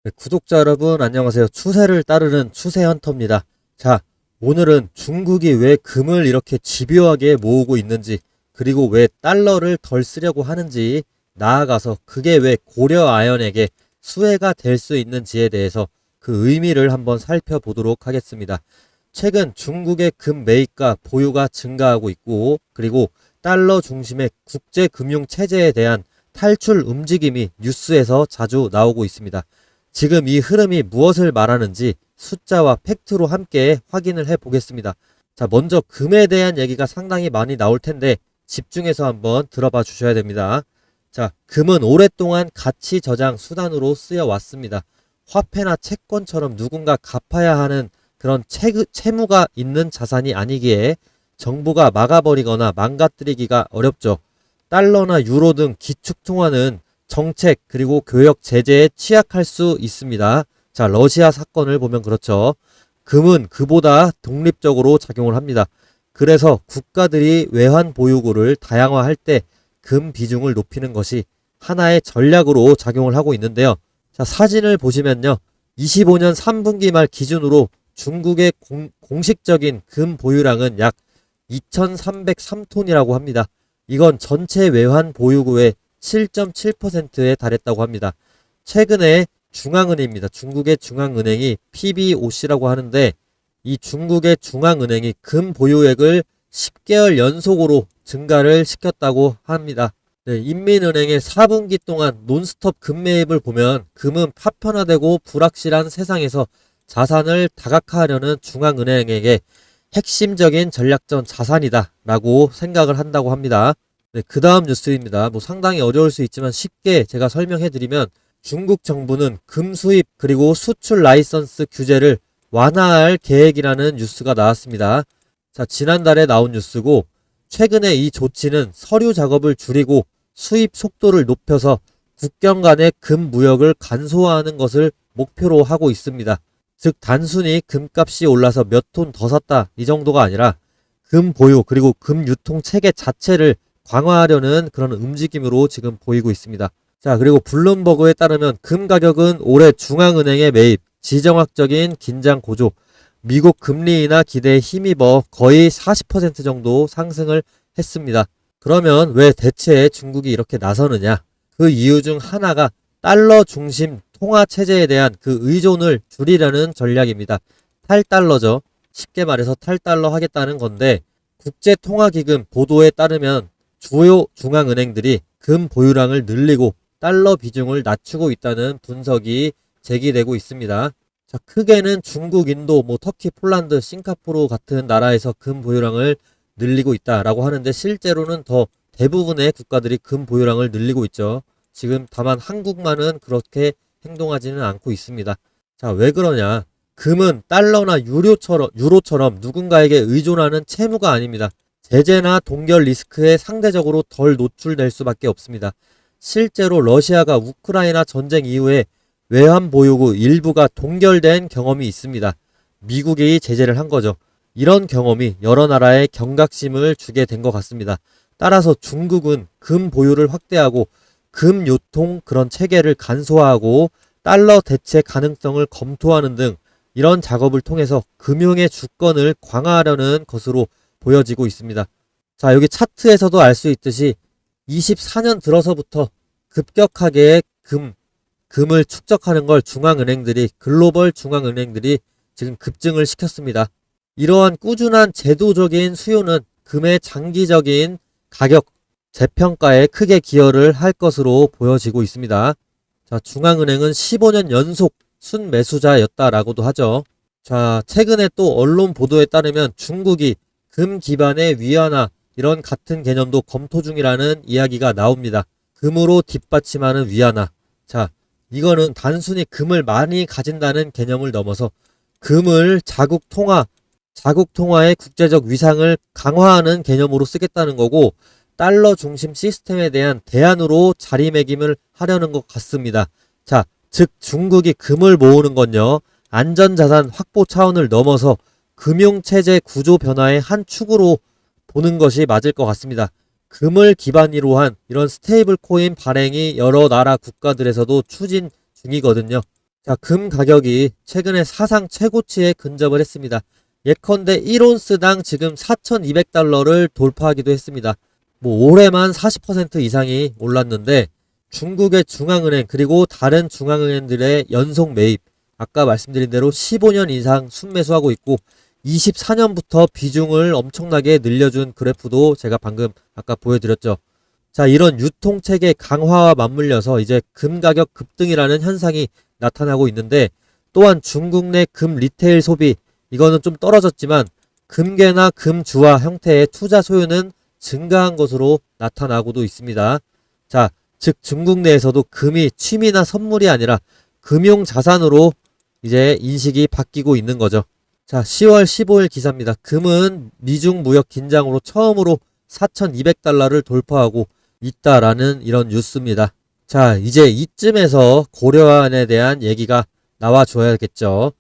네, 구독자 여러분 안녕하세요. 추세를 따르는 추세헌터입니다. 자, 오늘은 중국이 왜 금을 이렇게 집요하게 모으고 있는지, 그리고 왜 달러를 덜 쓰려고 하는지, 나아가서 그게 왜 고려 아연에게 수혜가 될 수 있는지에 대해서 그 의미를 한번 살펴보도록 하겠습니다. 최근 중국의 금 매입과 보유가 증가하고 있고, 그리고 달러 중심의 국제 금융 체제에 대한 탈출 움직임이 뉴스에서 자주 나오고 있습니다. 지금 이 흐름이 무엇을 말하는지 숫자와 팩트로 함께 확인을 해 보겠습니다. 자, 먼저 금에 대한 얘기가 상당히 많이 나올 텐데 집중해서 한번 들어봐 주셔야 됩니다. 자, 금은 오랫동안 가치 저장 수단으로 쓰여 왔습니다. 화폐나 채권처럼 누군가 갚아야 하는 그런 채무가 있는 자산이 아니기에 정부가 막아버리거나 망가뜨리기가 어렵죠. 달러나 유로 등 기축통화는 정책 그리고 교역 제재에 취약할 수 있습니다. 자, 러시아 사건을 보면 그렇죠. 금은 그보다 독립적으로 작용을 합니다. 그래서 국가들이 외환 보유고를 다양화할 때 금 비중을 높이는 것이 하나의 전략으로 작용을 하고 있는데요. 자, 사진을 보시면요. 25년 3분기 말 기준으로 중국의 공식적인 금 보유량은 약 2303톤이라고 합니다. 이건 전체 외환 보유고의 7.7%에 달했다고 합니다. 최근에 중앙은행입니다. 중국의 중앙은행이 PBOC라고 하는데 이 중국의 중앙은행이 금 보유액을 10개월 연속으로 증가를 시켰다고 합니다. 네, 인민은행의 4분기 동안 논스톱 금 매입을 보면 금은 파편화되고 불확실한 세상에서 자산을 다각화하려는 중앙은행에게 핵심적인 전략적 자산이다 라고 생각을 한다고 합니다. 네, 그 다음 뉴스입니다. 뭐 상당히 어려울 수 있지만 쉽게 제가 설명해 드리면 중국 정부는 금 수입 그리고 수출 라이선스 규제를 완화할 계획이라는 뉴스가 나왔습니다. 자, 지난달에 나온 뉴스고 최근에 이 조치는 서류 작업을 줄이고 수입 속도를 높여서 국경 간의 금 무역을 간소화하는 것을 목표로 하고 있습니다. 즉 단순히 금값이 올라서 몇 톤 더 샀다 이 정도가 아니라 금 보유 그리고 금 유통 체계 자체를 강화하려는 그런 움직임으로 지금 보이고 있습니다. 자, 그리고 블룸버그에 따르면 금 가격은 올해 중앙은행의 매입, 지정학적인 긴장 고조, 미국 금리 인하 기대에 힘입어 거의 40% 정도 상승을 했습니다. 그러면 왜 대체 중국이 이렇게 나서느냐? 그 이유 중 하나가 달러 중심 통화 체제에 대한 그 의존을 줄이려는 전략입니다. 탈달러죠. 쉽게 말해서 탈달러 하겠다는 건데 국제통화기금 보도에 따르면 주요 중앙은행들이 금 보유량을 늘리고 달러 비중을 낮추고 있다는 분석이 제기되고 있습니다. 자, 크게는 중국, 인도, 터키, 폴란드, 싱가포르 같은 나라에서 금 보유량을 늘리고 있다라고 하는데 실제로는 더 대부분의 국가들이 금 보유량을 늘리고 있죠. 지금 다만 한국만은 그렇게 행동하지는 않고 있습니다. 자, 왜 그러냐? 금은 달러나 유로처럼 누군가에게 의존하는 채무가 아닙니다. 제재나 동결 리스크에 상대적으로 덜 노출될 수밖에 없습니다. 실제로 러시아가 우크라이나 전쟁 이후에 외환 보유고 일부가 동결된 경험이 있습니다. 미국이 제재를 한 거죠. 이런 경험이 여러 나라에 경각심을 주게 된 것 같습니다. 따라서 중국은 금 보유를 확대하고 금 유통 그런 체계를 간소화하고 달러 대체 가능성을 검토하는 등 이런 작업을 통해서 금융의 주권을 강화하려는 것으로 보여지고 있습니다. 자, 여기 차트에서도 알 수 있듯이 24년 들어서부터 급격하게 금을 축적하는 걸 글로벌 중앙은행들이 지금 급증을 시켰습니다. 이러한 꾸준한 제도적인 수요는 금의 장기적인 가격 재평가에 크게 기여를 할 것으로 보여지고 있습니다. 자, 중앙은행은 15년 연속 순매수자였다라고도 하죠. 자, 최근에 또 언론 보도에 따르면 중국이 금 기반의 위안화 이런 같은 개념도 검토 중이라는 이야기가 나옵니다. 금으로 뒷받침하는 위안화. 자, 이거는 단순히 금을 많이 가진다는 개념을 넘어서 금을 자국 통화의 국제적 위상을 강화하는 개념으로 쓰겠다는 거고 달러 중심 시스템에 대한 대안으로 자리매김을 하려는 것 같습니다. 자, 즉 중국이 금을 모으는 건요. 안전자산 확보 차원을 넘어서 금융체제 구조 변화의 한 축으로 보는 것이 맞을 것 같습니다. 금을 기반으로 한 이런 스테이블 코인 발행이 여러 나라 국가들에서도 추진 중이거든요. 자, 금 가격이 최근에 사상 최고치에 근접을 했습니다. 예컨대 1온스당 지금 4,200달러를 돌파하기도 했습니다. 뭐 올해만 40% 이상이 올랐는데 중국의 중앙은행 그리고 다른 중앙은행들의 연속 매입, 아까 말씀드린 대로 15년 이상 순매수하고 있고 24년부터 비중을 엄청나게 늘려준 그래프도 제가 방금 아까 보여드렸죠. 자, 이런 유통체계 강화와 맞물려서 이제 금 가격 급등이라는 현상이 나타나고 있는데, 또한 중국 내 금 리테일 소비, 이거는 좀 떨어졌지만 금괴나 금주화 형태의 투자 소유는 증가한 것으로 나타나고도 있습니다. 자, 즉 중국 내에서도 금이 취미나 선물이 아니라 금융 자산으로 이제 인식이 바뀌고 있는 거죠. 자, 10월 15일 기사입니다. 금은 미중 무역 긴장으로 처음으로 4,200달러를 돌파하고 있다라는 이런 뉴스입니다. 자, 이제 이쯤에서 고려아연에 대한 얘기가 나와줘야겠죠.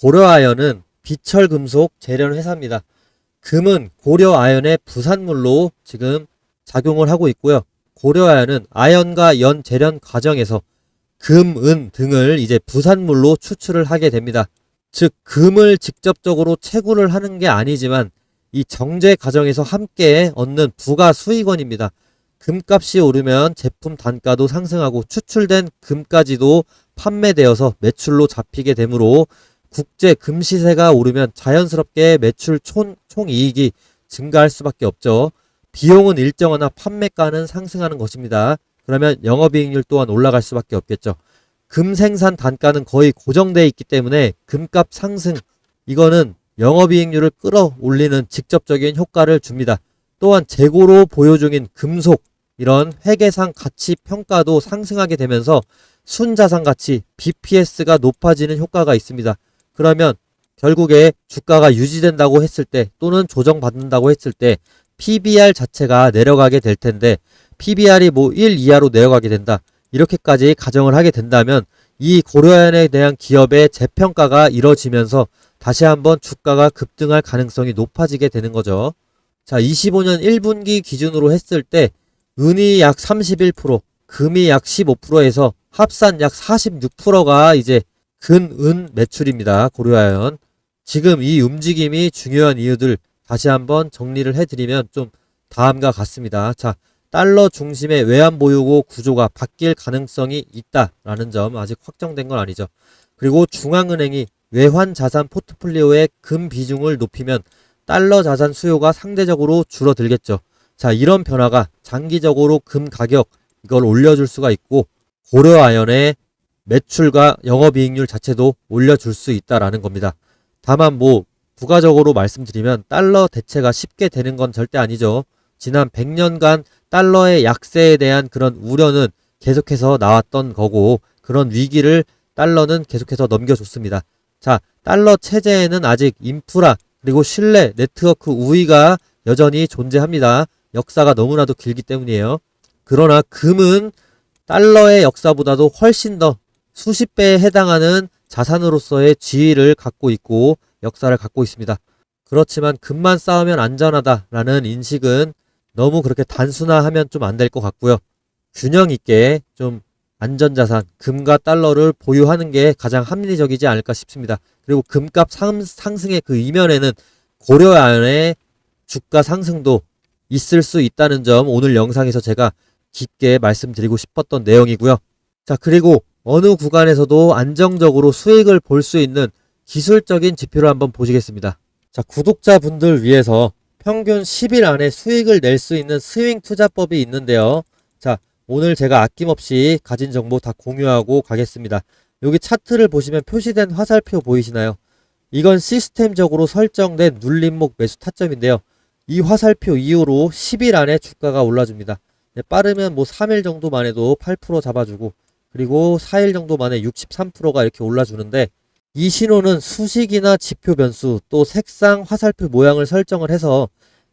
고려아연은 비철금속 재련 회사입니다. 금은 고려아연의 부산물로 지금 작용을 하고 있고요. 고려아연은 아연과 연 재련 과정에서 금, 은 등을 이제 부산물로 추출을 하게 됩니다. 즉 금을 직접적으로 채굴을 하는 게 아니지만 이 정제 과정에서 함께 얻는 부가 수익원입니다. 금값이 오르면 제품 단가도 상승하고 추출된 금까지도 판매되어서 매출로 잡히게 되므로 국제 금 시세가 오르면 자연스럽게 매출 총이익이 증가할 수밖에 없죠. 비용은 일정하나 판매가는 상승하는 것입니다. 그러면 영업이익률 또한 올라갈 수밖에 없겠죠. 금 생산 단가는 거의 고정되어 있기 때문에 금값 상승, 이거는 영업이익률을 끌어올리는 직접적인 효과를 줍니다. 또한 재고로 보유 중인 금속, 이런 회계상 가치 평가도 상승하게 되면서 순자산 가치 BPS가 높아지는 효과가 있습니다. 그러면 결국에 주가가 유지된다고 했을 때 또는 조정받는다고 했을 때 PBR 자체가 내려가게 될 텐데, PBR이 뭐 1 이하로 내려가게 된다, 이렇게까지 가정을 하게 된다면 이 고려아연에 대한 기업의 재평가가 이뤄지면서 다시 한번 주가가 급등할 가능성이 높아지게 되는 거죠. 자, 25년 1분기 기준으로 했을 때 은이 약 31%, 금이 약 15%에서 합산 약 46%가 이제 근-은 매출입니다. 고려아연. 지금 이 움직임이 중요한 이유들 다시 한번 정리를 해드리면 좀 다음과 같습니다. 자, 달러 중심의 외환보유고 구조가 바뀔 가능성이 있다라는 점, 아직 확정된 건 아니죠. 그리고 중앙은행이 외환자산 포트폴리오의 금 비중을 높이면 달러 자산 수요가 상대적으로 줄어들겠죠. 자, 이런 변화가 장기적으로 금 가격 이걸 올려줄 수가 있고 고려아연의 매출과 영업이익률 자체도 올려줄 수 있다라는 겁니다. 다만 뭐 부가적으로 말씀드리면 달러 대체가 쉽게 되는 건 절대 아니죠. 지난 100년간 달러의 약세에 대한 그런 우려는 계속해서 나왔던 거고, 그런 위기를 달러는 계속해서 넘겨줬습니다. 자, 달러 체제에는 아직 인프라 그리고 신뢰, 네트워크 우위가 여전히 존재합니다. 역사가 너무나도 길기 때문이에요. 그러나 금은 달러의 역사보다도 훨씬 더 수십 배에 해당하는 자산으로서의 지위를 갖고 있고 역사를 갖고 있습니다. 그렇지만 금만 쌓으면 안전하다라는 인식은 너무 그렇게 단순화하면 좀 안 될 것 같고요. 균형 있게 좀 안전자산, 금과 달러를 보유하는 게 가장 합리적이지 않을까 싶습니다. 그리고 금값 상승의 그 이면에는 고려아연의 주가 상승도 있을 수 있다는 점, 오늘 영상에서 제가 깊게 말씀드리고 싶었던 내용이고요. 자, 그리고 어느 구간에서도 안정적으로 수익을 볼 수 있는 기술적인 지표를 한번 보시겠습니다. 자, 구독자분들 위해서 평균 10일 안에 수익을 낼 수 있는 스윙 투자법이 있는데요. 자, 오늘 제가 아낌없이 가진 정보 다 공유하고 가겠습니다. 여기 차트를 보시면 표시된 화살표 보이시나요? 이건 시스템적으로 설정된 눌림목 매수 타점인데요. 이 화살표 이후로 10일 안에 주가가 올라줍니다. 빠르면 뭐 3일 정도만 해도 8% 잡아주고, 그리고 4일 정도 만에 63%가 이렇게 올라주는데, 이 신호는 수식이나 지표 변수 또 색상 화살표 모양을 설정을 해서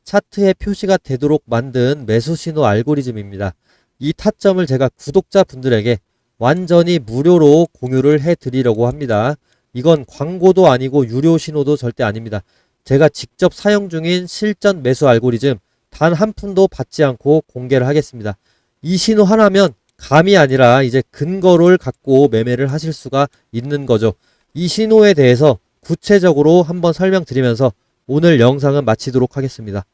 차트에 표시가 되도록 만든 매수 신호 알고리즘입니다. 이 타점을 제가 구독자분들에게 완전히 무료로 공유를 해드리려고 합니다. 이건 광고도 아니고 유료 신호도 절대 아닙니다. 제가 직접 사용 중인 실전 매수 알고리즘 단 한 푼도 받지 않고 공개를 하겠습니다. 이 신호 하나면 감이 아니라 이제 근거를 갖고 매매를 하실 수가 있는 거죠. 이 신호에 대해서 구체적으로 한번 설명드리면서 오늘 영상은 마치도록 하겠습니다.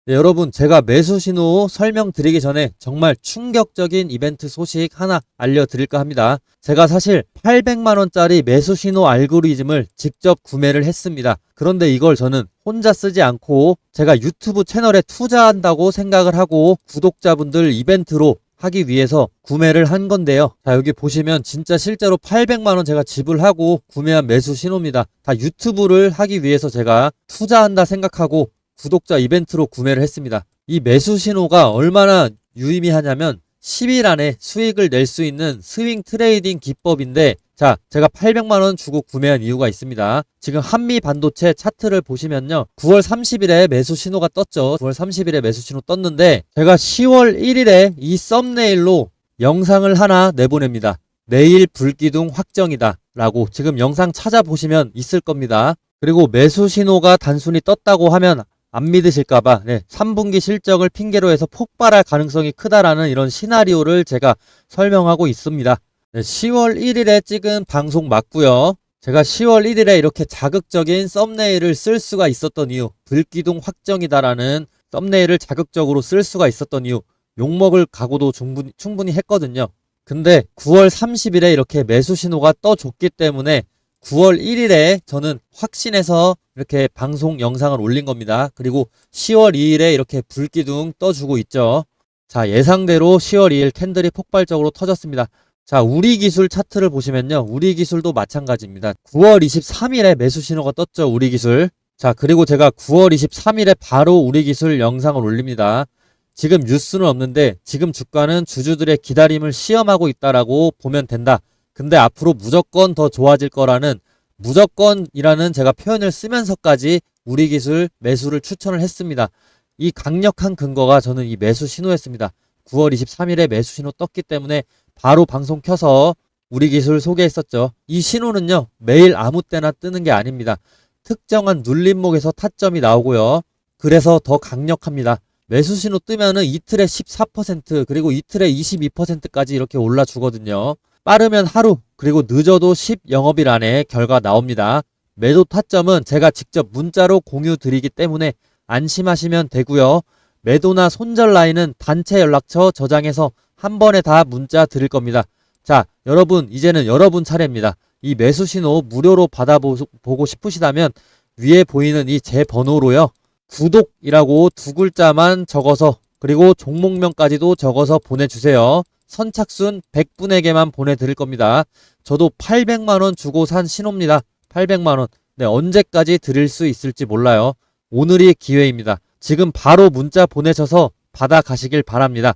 네, 여러분, 제가 매수 신호 설명드리기 전에 정말 충격적인 이벤트 소식 하나 알려드릴까 합니다. 제가 사실 800만원짜리 매수 신호 알고리즘을 직접 구매를 했습니다. 그런데 이걸 저는 혼자 쓰지 않고 제가 유튜브 채널에 투자한다고 생각을 하고 구독자분들 이벤트로 하기 위해서 구매를 한 건데요. 자, 여기 보시면 진짜 실제로 800만원 제가 지불하고 구매한 매수 신호입니다. 다 유튜브를 하기 위해서 제가 투자한다 생각하고 구독자 이벤트로 구매를 했습니다. 이 매수 신호가 얼마나 유의미하냐면 10일 안에 수익을 낼 수 있는 스윙 트레이딩 기법인데, 자, 제가 800만원 주고 구매한 이유가 있습니다. 지금 한미 반도체 차트를 보시면요, 9월 30일에 매수 신호가 떴죠. 9월 30일에 매수 신호 떴는데 제가 10월 1일에 이 썸네일로 영상을 하나 내보냅니다. 내일 불기둥 확정이다 라고 지금 영상 찾아보시면 있을 겁니다. 그리고 매수 신호가 단순히 떴다고 하면 안 믿으실까봐 3분기 실적을 핑계로 해서 폭발할 가능성이 크다라는 이런 시나리오를 제가 설명하고 있습니다. 10월 1일에 찍은 방송 맞고요. 제가 10월 1일에 이렇게 자극적인 썸네일을 쓸 수가 있었던 이유, 불기둥 확정이다라는 썸네일을 자극적으로 쓸 수가 있었던 이유, 욕먹을 각오도 충분히 했거든요. 근데 9월 30일에 이렇게 매수 신호가 떠줬기 때문에 9월 1일에 저는 확신해서 이렇게 방송 영상을 올린 겁니다. 그리고 10월 2일에 이렇게 불기둥 떠주고 있죠. 자, 예상대로 10월 2일 캔들이 폭발적으로 터졌습니다. 자, 우리기술 차트를 보시면요, 우리기술도 마찬가지입니다. 9월 23일에 매수 신호가 떴죠, 우리기술. 자, 그리고 제가 9월 23일에 바로 우리기술 영상을 올립니다. 지금 뉴스는 없는데 지금 주가는 주주들의 기다림을 시험하고 있다라고 보면 된다. 근데 앞으로 무조건 더 좋아질 거라는, 무조건이라는 제가 표현을 쓰면서까지 우리기술 매수를 추천을 했습니다. 이 강력한 근거가 저는 이 매수 신호였습니다. 9월 23일에 매수 신호 떴기 때문에 바로 방송 켜서 우리기술 소개했었죠. 이 신호는요, 매일 아무 때나 뜨는 게 아닙니다. 특정한 눌림목에서 타점이 나오고요. 그래서 더 강력합니다. 매수 신호 뜨면은 이틀에 14% 그리고 이틀에 22%까지 이렇게 올라주거든요. 빠르면 하루, 그리고 늦어도 10영업일 안에 결과 나옵니다. 매도 타점은 제가 직접 문자로 공유 드리기 때문에 안심하시면 되고요. 매도나 손절 라인은 단체 연락처 저장해서 한 번에 다 문자 드릴 겁니다. 자, 여러분, 이제는 여러분 차례입니다. 이 매수 신호 무료로 받아보고 싶으시다면 위에 보이는 이 제 번호로요, 구독이라고 두 글자만 적어서, 그리고 종목명까지도 적어서 보내주세요. 선착순 100분에게만 보내드릴 겁니다. 저도 800만원 주고 산 신호입니다. 800만원. 네, 언제까지 드릴 수 있을지 몰라요. 오늘이 기회입니다. 지금 바로 문자 보내셔서 받아가시길 바랍니다.